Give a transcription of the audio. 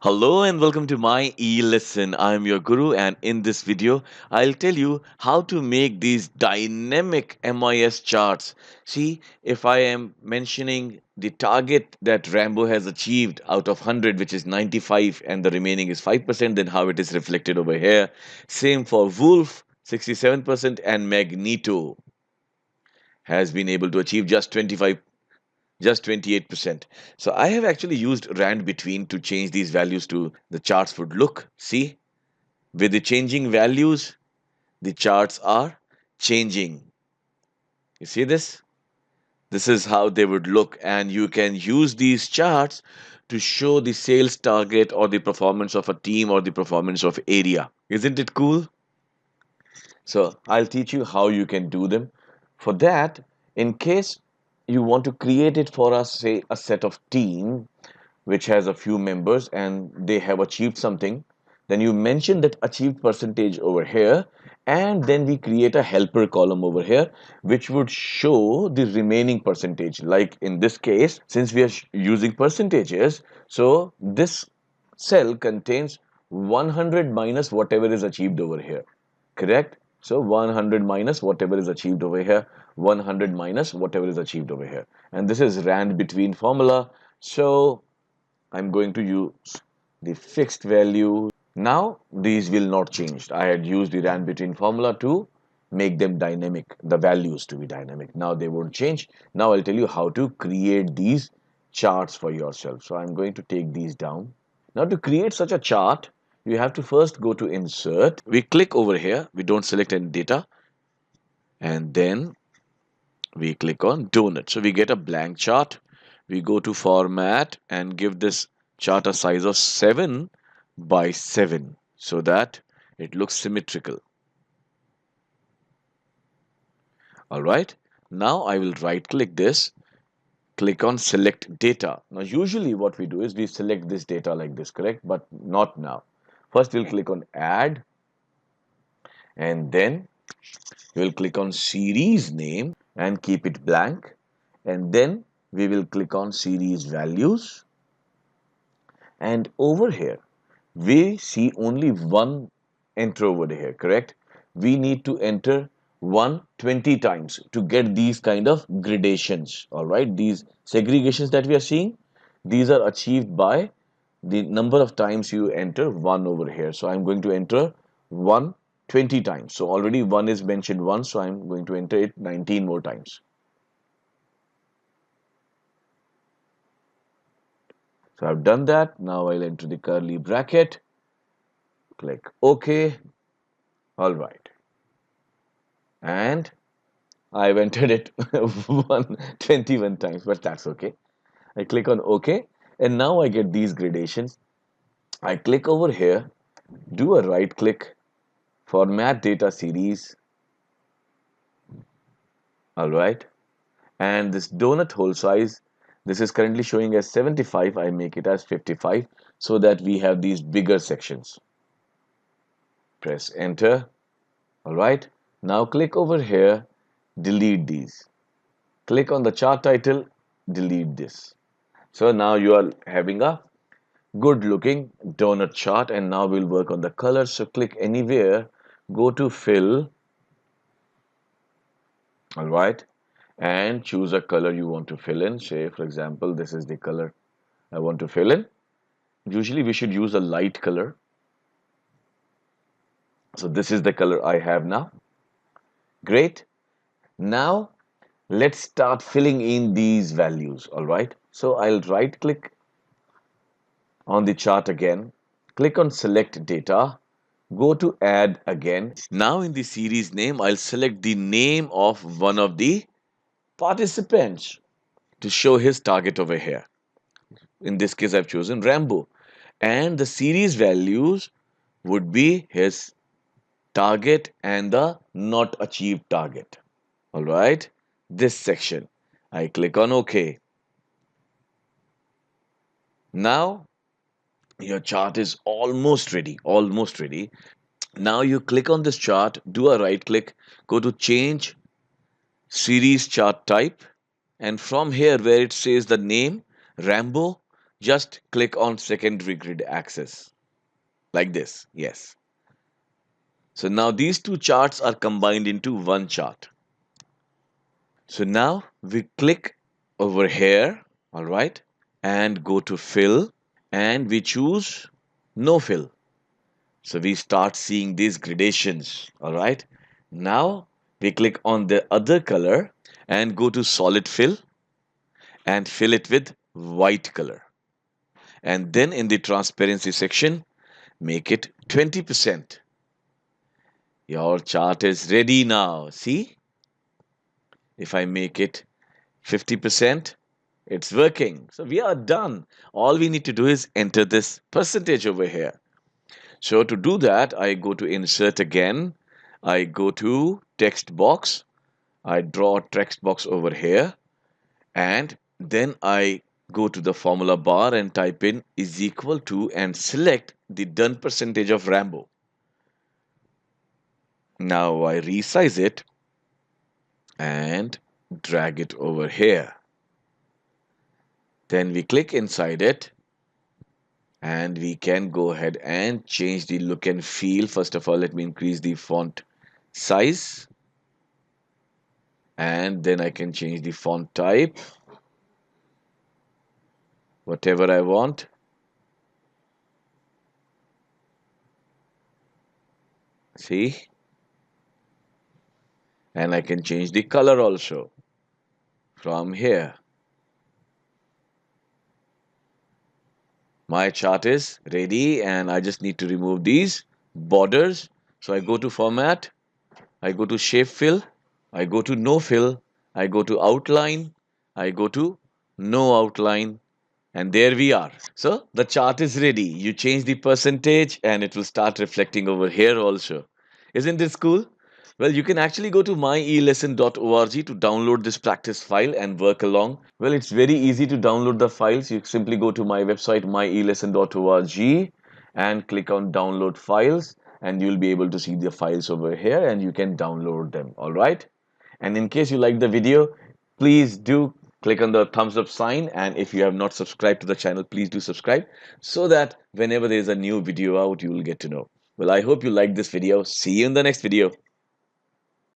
Hello and welcome to my e-lesson. I'm your guru, and in this video I'll tell you how to make these dynamic MIS charts. See, if I am mentioning the target that Rambo has achieved out of 100, which is 95, and the remaining is 5%, then how it is reflected over here. Same for Wolf, 67%, and Magneto has been able to achieve just 28%. So I have actually used rand between to change these values to the charts would look. See, with the changing values, the charts are changing. You see this? This is how they would look, and you can use these charts to show the sales target or the performance of a team or the performance of area. Isn't it cool? So I'll teach you how you can do them. For that, in case you want to create it for us, say a set of team which has a few members and they have achieved something, then you mention that achieved percentage over here, and then we create a helper column over here which would show the remaining percentage. Like in this case, since we are using percentages, so this cell contains 100 minus whatever is achieved over here, correct? So 100 minus whatever is achieved over here, 100 minus whatever is achieved over here, and this is rand between formula. So I'm going to use the fixed value. Now these will not change. I had used the rand between formula to make them dynamic, the values to be dynamic. Now they won't change. Now I'll tell you how to create these charts for yourself. So I'm going to take these down. Now to create such a chart, you have to first go to insert. We click over here. We don't select any data. And then we click on donut. So we get a blank chart. We go to format and give this chart a size of 7 by 7 so that it looks symmetrical. All right. Now I will right click this, click on select data. Now usually what we do is we select this data like this, correct? But not now. First we'll click on add, and then we'll click on series name and keep it blank, and then we will click on series values, and over here we see only one enter over here, correct? We need to enter 120 times to get these kind of gradations. All right, these segregations that we are seeing, these are achieved by the number of times you enter one over here. So I'm going to enter 120 times. So already one is mentioned once, so I'm going to enter it 19 more times. So I've done that. Now I'll enter the curly bracket, click OK. All right. And I've entered it 121 times, but that's okay. I click on OK, and now I get these gradations. I click over here, do a right click, format data series. All right. And this donut hole size, this is currently showing as 75. I make it as 55 so that we have these bigger sections. Press enter. All right. Now click over here, delete these. Click on the chart title, delete this. So now you are having a good looking donut chart, and now we'll work on the color. So click anywhere, go to fill, all right, and choose a color you want to fill in. Say, for example, this is the color I want to fill in. Usually we should use a light color. So this is the color I have now. Great. Now let's start filling in these values, all right. So I'll right click on the chart again, click on select data, go to add again. Now in the series name, I'll select the name of one of the participants to show his target over here. In this case, I've chosen Rambo, and the series values would be his target and the not achieved target. All right, this section. I click on OK. Now your chart is almost ready, almost ready. Now you click on this chart, do a right click, go to change series chart type, and from here where it says the name Rambo, just click on secondary grid axis like this. Yes. So now these two charts are combined into one chart. So now we click over here, all right, and go to fill, and we choose no fill. So we start seeing these gradations, all right. Now we click on the other color and go to solid fill and fill it with white color. And then in the transparency section, make it 20%. Your chart is ready now. See, if I make it 50%, it's working. So we are done. All we need to do is enter this percentage over here. So to do that, I go to insert again. I go to text box. I draw a text box over here. And then I go to the formula bar and type in is equal to and select the done percentage of Rambo. Now I resize it and drag it over here. Then we click inside it and we can go ahead and change the look and feel. First of all, let me increase the font size, and then I can change the font type, whatever I want. See? And I can change the color also from here. My chart is ready and I just need to remove these borders. So I go to format, I go to shape fill, I go to no fill, I go to outline, I go to no outline, and there we are. So the chart is ready. You change the percentage and it will start reflecting over here also. Isn't this cool? Well, you can actually go to myelesson.org to download this practice file and work along. Well, it's very easy to download the files. You simply go to my website myelesson.org and click on download files, and you'll be able to see the files over here and you can download them. All right. And in case you like the video, please do click on the thumbs up sign, and if you have not subscribed to the channel, please do subscribe so that whenever there is a new video out, you will get to know. Well, I hope you like this video. See you in the next video.